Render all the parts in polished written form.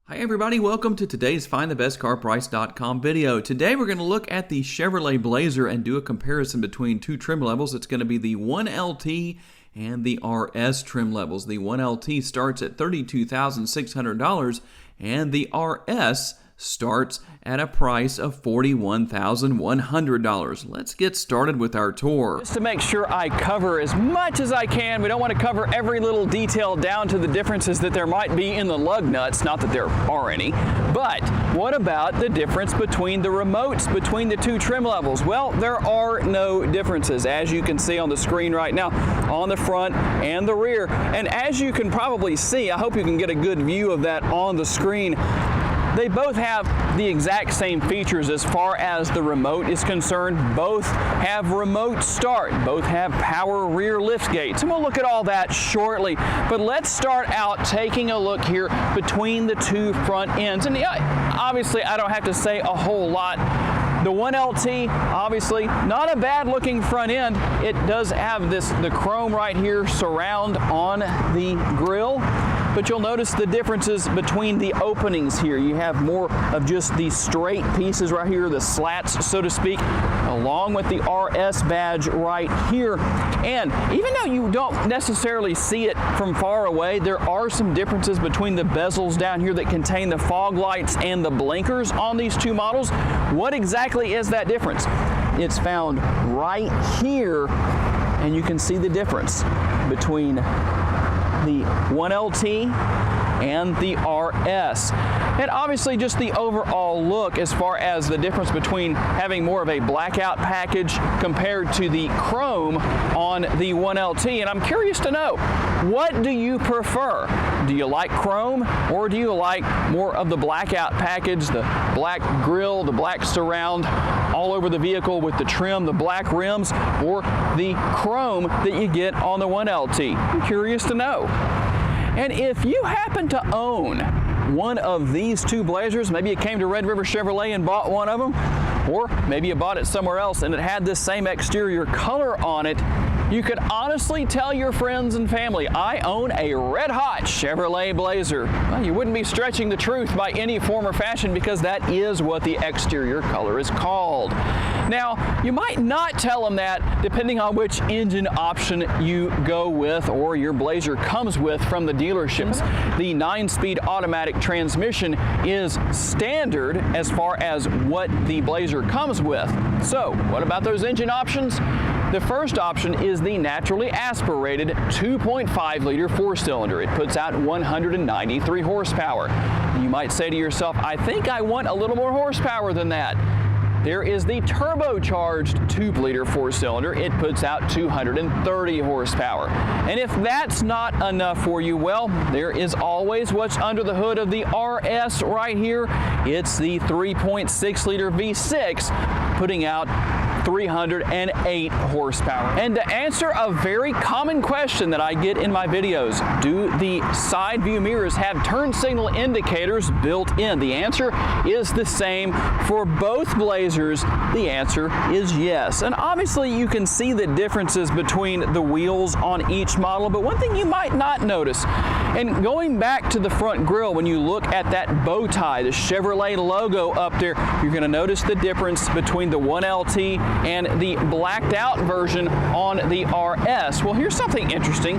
Hi everybody, welcome to today's FindTheBestCarPrice.com video. Today we're going to look at the Chevrolet Blazer and do a comparison between two trim levels. It's going to be the 1LT and the RS trim levels. The 1LT starts at $32,600 and the RS starts at a price of $41,100. Let's get started with our tour. Just to make sure I cover as much as I can, we don't want to cover every little detail down to the differences that there might be in the lug nuts, not that there are any, but what about the difference between the remotes between the two trim levels? Well, there are no differences, as you can see on the screen right now, on the front and the rear. And as you can probably see, I hope you can get a good view of that on the screen, they both have the exact same features as far as the remote is concerned. Both have remote start. Both have power rear lift gates. And we'll look at all that shortly. But let's start out taking a look here between the two front ends. And obviously, I don't have to say a whole lot. The 1LT, obviously, not a bad looking front end. It does have the chrome right here surround on the grille. But you'll notice the differences between the openings here. You have more of just these straight pieces right here, the slats, so to speak, along with the RS badge right here. And even though you don't necessarily see it from far away, there are some differences between the bezels down here that contain the fog lights and the blinkers on these two models. What exactly is that difference? It's found right here, and you can see the difference between the 1LT and the RS. And obviously just the overall look as far as the difference between having more of a blackout package compared to the chrome on the 1LT. And I'm curious to know, what do you prefer? Do you like chrome, or do you like more of the blackout package, the black grille, the black surround all over the vehicle with the trim, the black rims, or the chrome that you get on the 1LT? I'm curious to know. And if you happen to own one of these two Blazers, maybe you came to Red River Chevrolet and bought one of them, or maybe you bought it somewhere else and it had this same exterior color on it, you could honestly tell your friends and family, I own a red-hot Chevrolet Blazer. Well, you wouldn't be stretching the truth by any form or fashion, because that is what the exterior color is called. Now, you might not tell them that depending on which engine option you go with or your Blazer comes with from the dealerships. The 9-speed automatic transmission is standard as far as what the Blazer comes with. So, what about those engine options? The first option is the naturally aspirated 2.5-liter 4-cylinder. It puts out 193 horsepower. You might say to yourself, I think I want a little more horsepower than that. There is the turbocharged 2-liter 4-cylinder. It puts out 230 horsepower. And if that's not enough for you, well, there is always what's under the hood of the RS right here. It's the 3.6-liter V6, putting out 308 horsepower. And to answer a very common question that I get in my videos, do the side view mirrors have turn signal indicators built in? The answer is the same for both Blazers. The answer is yes. And obviously you can see the differences between the wheels on each model, but one thing you might not notice, and going back to the front grille, when you look at that bow tie, the Chevrolet logo up there, you're going to notice the difference between the 1LT and the blacked out version on the RS. Well, here's something interesting.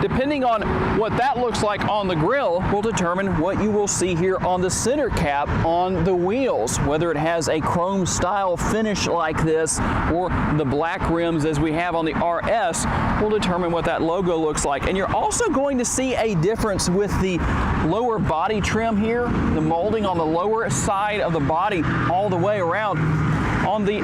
Depending on what that looks like on the grille will determine what you will see here on the center cap on the wheels. Whether it has a chrome style finish like this or the black rims as we have on the RS will determine what that logo looks like. And you're also going to see a difference with the lower body trim here, the molding on the lower side of the body all the way around. On the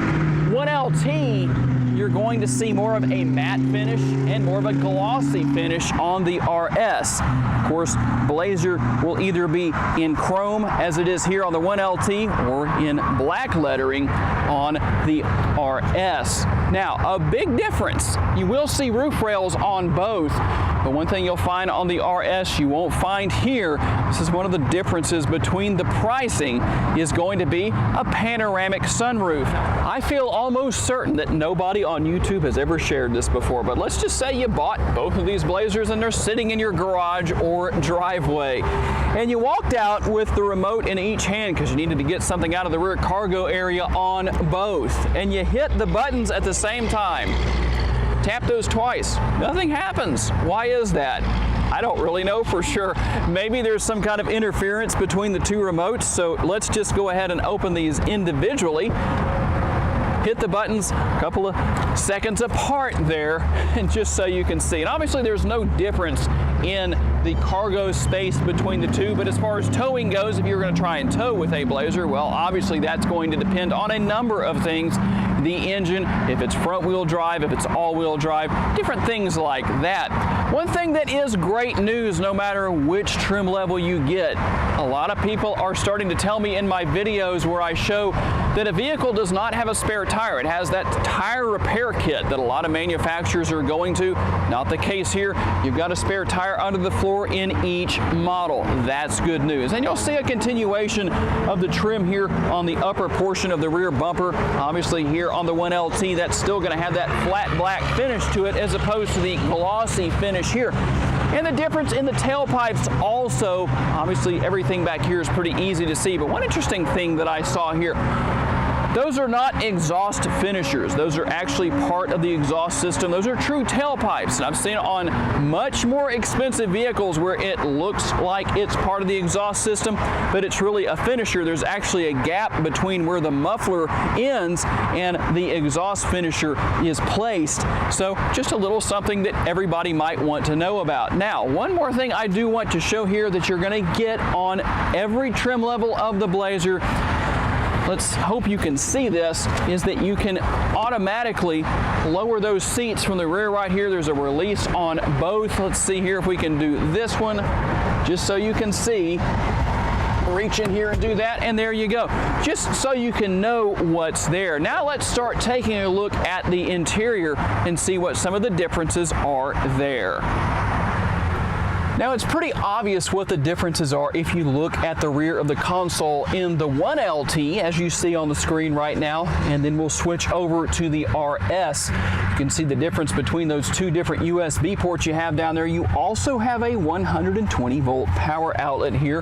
1LT, you're going to see more of a matte finish and more of a glossy finish on the RS. Of course, Blazer will either be in chrome as it is here on the 1LT or in black lettering on the RS. Now, a big difference, you will see roof rails on both, But one thing you'll find on the RS you won't find here, this is one of the differences between the pricing, is going to be a panoramic sunroof. I feel almost certain that nobody on YouTube has ever shared this before, but let's just say you bought both of these Blazers and they're sitting in your garage or driveway, and you walked out with the remote in each hand because you needed to get something out of the rear cargo area on both, and you hit the buttons at the same time. Tap those twice. Nothing happens. Why is that? I don't really know for sure. Maybe there's some kind of interference between the two remotes, so let's just go ahead and open these individually. Hit the buttons a couple of seconds apart there, and just so you can see. And obviously there's no difference in the cargo space between the two, but as far as towing goes, if you're going to try and tow with a Blazer, well, obviously that's going to depend on a number of things. The engine, if it's front wheel drive, if it's all wheel drive, different things like that. One thing that is great news, no matter which trim level you get, a lot of people are starting to tell me in my videos where I show that a vehicle does not have a spare tire. It has that tire repair kit that a lot of manufacturers are going to. Not the case here. You've got a spare tire under the floor in each model. That's good news. And you'll see a continuation of the trim here on the upper portion of the rear bumper. Obviously here on the 1LT, that's still going to have that flat black finish to it as opposed to the glossy finish here. And the difference in the tailpipes also, obviously everything back here is pretty easy to see, but one interesting thing that I saw here, those are not exhaust finishers. Those are actually part of the exhaust system. Those are true tailpipes. And I've seen on much more expensive vehicles where it looks like it's part of the exhaust system, but it's really a finisher. There's actually a gap between where the muffler ends and the exhaust finisher is placed. So just a little something that everybody might want to know about. Now, one more thing I do want to show here that you're going to get on every trim level of the Blazer, let's hope you can see this, is that you can automatically lower those seats from the rear right here. There's a release on both. Let's see here if we can do this one, just so you can see. Reach in here and do that, and there you go. Just so you can know what's there. Now let's start taking a look at the interior and see what some of the differences are there. Now it's pretty obvious what the differences are if you look at the rear of the console in the 1LT, as you see on the screen right now, and then we'll switch over to the RS. You can see the difference between those two different USB ports you have down there. You also have a 120 volt power outlet here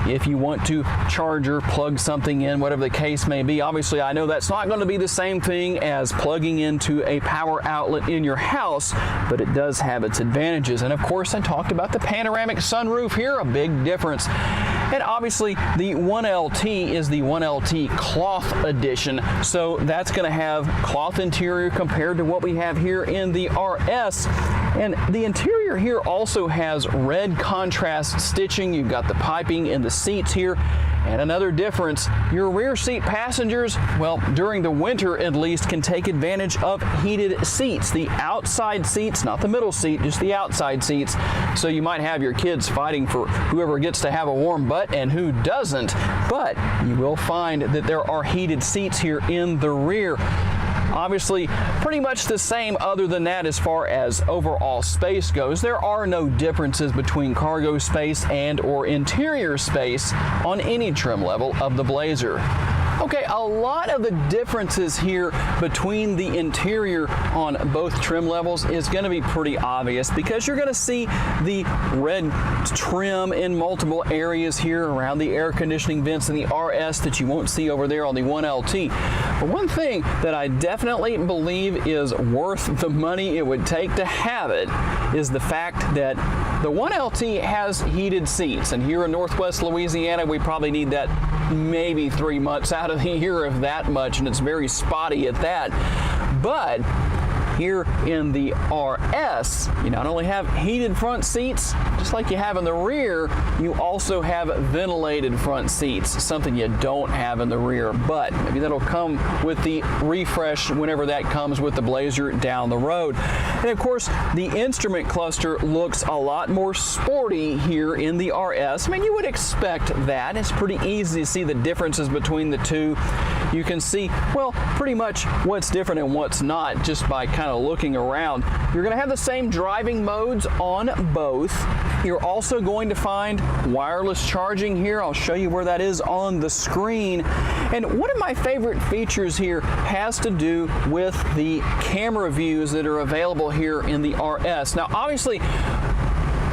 if you want to charge or plug something in, whatever the case may be. Obviously, I know that's not going to be the same thing as plugging into a power outlet in your house, but it does have its advantages. And of course, I talked about the panoramic sunroof here, a big difference. And obviously, the 1LT is the 1LT cloth edition, so that's going to have cloth interior compared to what we have here in the RS. And the interior here also has red contrast stitching. You've got the piping in the seats here. And another difference, your rear seat passengers, well, during the winter at least, can take advantage of heated seats. The outside seats, not the middle seat, just the outside seats. So you might have your kids fighting for whoever gets to have a warm butt and who doesn't. But you will find that there are heated seats here in the rear. Obviously, pretty much the same other than that as far as overall space goes. There are no differences between cargo space and or interior space on any trim level of the Blazer. Okay, a lot of the differences here between the interior on both trim levels is going to be pretty obvious because you're going to see the red trim in multiple areas here around the air conditioning vents in the RS that you won't see over there on the 1LT. But one thing that I definitely believe is worth the money it would take to have it is the fact that the 1LT has heated seats, and here in Northwest Louisiana we probably need that maybe 3 months out of the year, if that much, and it's very spotty at that. But here in the RS, you not only have heated front seats, just like you have in the rear, you also have ventilated front seats, something you don't have in the rear, but maybe that'll come with the refresh whenever that comes with the Blazer down the road. And of course, the instrument cluster looks a lot more sporty here in the RS. I mean, you would expect that. It's pretty easy to see the differences between the two. You can see, well, pretty much what's different and what's not just by kind kind of looking around. You're going to have the same driving modes on both. You're also going to find wireless charging here. I'll show you where that is on the screen. And one of my favorite features here has to do with the camera views that are available here in the RS. Now, obviously,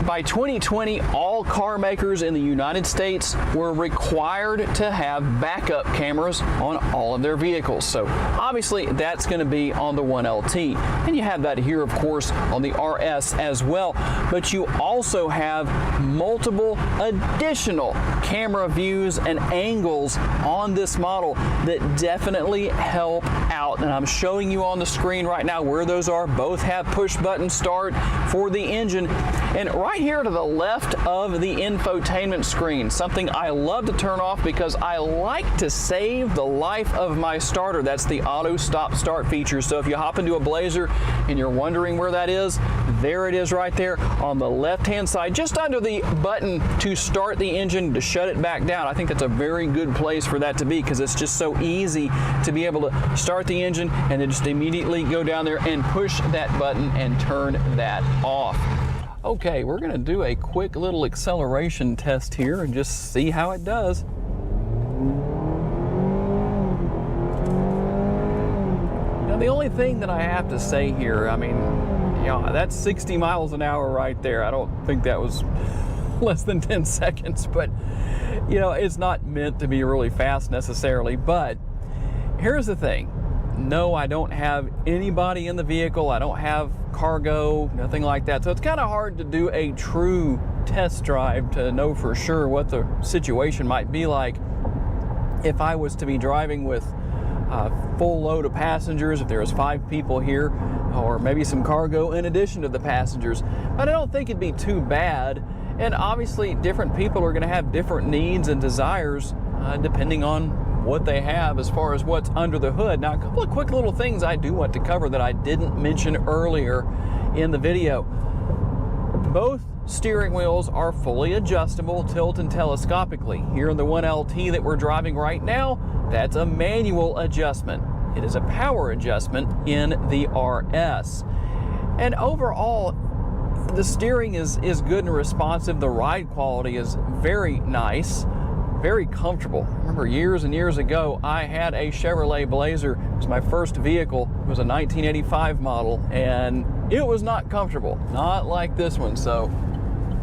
by 2020, all car makers in the United States were required to have backup cameras on all of their vehicles. So obviously that's going to be on the 1LT. And you have that here, of course, on the RS as well. But you also have multiple additional camera views and angles on this model that definitely help out. And I'm showing you on the screen right now where those are. Both have push button start for the engine. And right here to the left of the infotainment screen, something I love to turn off because I like to save the life of my starter. That's the auto stop start feature. So if you hop into a Blazer and you're wondering where that is, there it is right there on the left hand side, just under the button to start the engine, to shut it back down. I think that's a very good place for that to be because it's just so easy to be able to start the engine and then just immediately go down there and push that button and turn that off. Okay, we're going to do a quick little acceleration test here and just see how it does. Now, the only thing that I have to say here, I mean, you know, that's 60 miles an hour right there. I don't think that was less than 10 seconds, but, you know, it's not meant to be really fast necessarily. But here's the thing. No, I don't have anybody in the vehicle. I don't have cargo, nothing like that. So it's kind of hard to do a true test drive to know for sure what the situation might be like if I was to be driving with a full load of passengers, if there was 5 people here, or maybe some cargo in addition to the passengers. But I don't think it'd be too bad. And obviously different people are going to have different needs and desires depending on what they have as far as what's under the hood. Now, a couple of quick little things I do want to cover that I didn't mention earlier in the video. Both steering wheels are fully adjustable, tilt and telescopically. Here in the 1LT that we're driving right now, that's a manual adjustment. It is a power adjustment in the RS. And overall, the steering is good and responsive. The ride quality is very nice. Very comfortable. I remember years and years ago, I had a Chevrolet Blazer. It was my first vehicle. It was a 1985 model, and it was not comfortable. Not like this one. So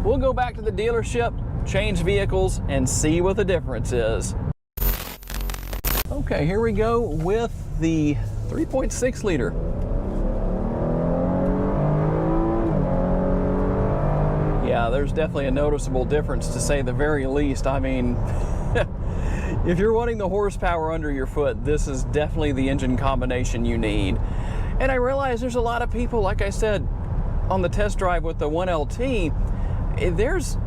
we'll go back to the dealership, change vehicles, and see what the difference is. Okay, here we go with the 3.6 liter. Yeah, there's definitely a noticeable difference, to say the very least. I mean, if you're wanting the horsepower under your foot, this is definitely the engine combination you need. And I realize there's a lot of people, like I said, on the test drive with the 1LT, there's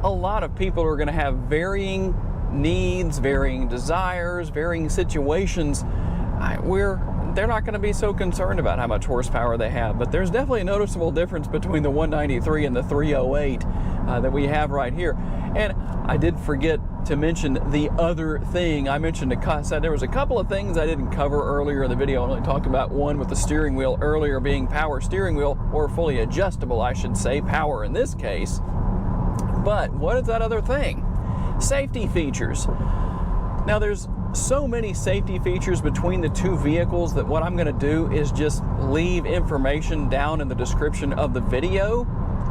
a lot of people who are going to have varying needs, varying desires, varying situations. They're not going to be so concerned about how much horsepower they have, but there's definitely a noticeable difference between the 193 and the 308 that we have right here. And I did forget to mention the other thing. I mentioned there was a couple of things I didn't cover earlier in the video. I only talked about one with the steering wheel earlier being power steering wheel, or fully adjustable, I should say, power in this case. But what is that other thing? Safety features. Now, there's so many safety features between the two vehicles that what I'm going to do is just leave information down in the description of the video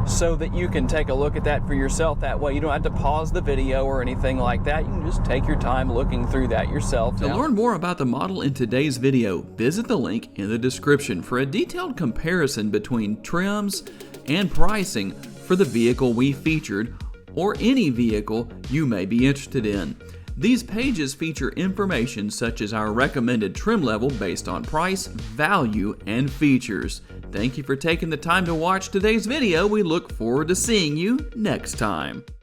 so that you can take a look at that for yourself. That way you don't have to pause the video or anything like that. You can just take your time looking through that yourself. To learn more about the model in today's video, visit the link in the description for a detailed comparison between trims and pricing for the vehicle we featured or any vehicle you may be interested in. These pages feature information such as our recommended trim level based on price, value, and features. Thank you for taking the time to watch today's video. We look forward to seeing you next time.